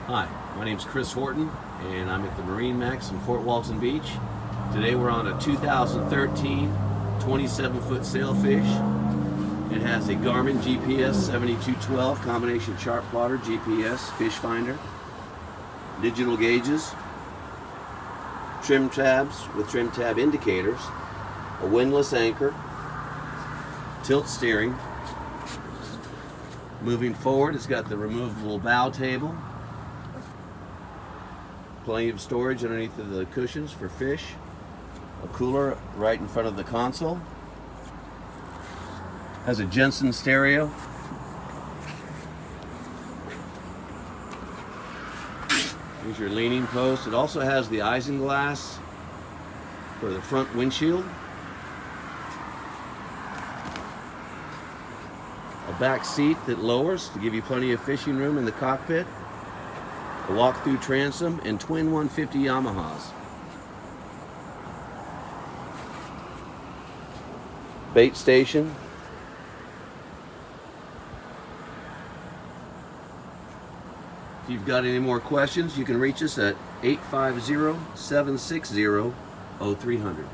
Hi, my name is Chris Horton, and I'm at the MarineMax in Fort Walton Beach. Today we're on a 2013 27-foot Sailfish. It has a Garmin GPS 7212 combination chart plotter GPS fish finder, digital gauges, trim tabs with trim tab indicators, a windlass anchor, tilt steering. Moving forward, it's got the removable bow table, plenty of storage underneath of the cushions for fish, a cooler right in front of the console, has a Jensen stereo, here's your leaning post. It also has the isinglass for the front windshield, a back seat that lowers to give you plenty of fishing room in the cockpit, a walk-through transom, and twin 150 Yamahas. Bait station. If you've got any more questions, you can reach us at 850-760-0300.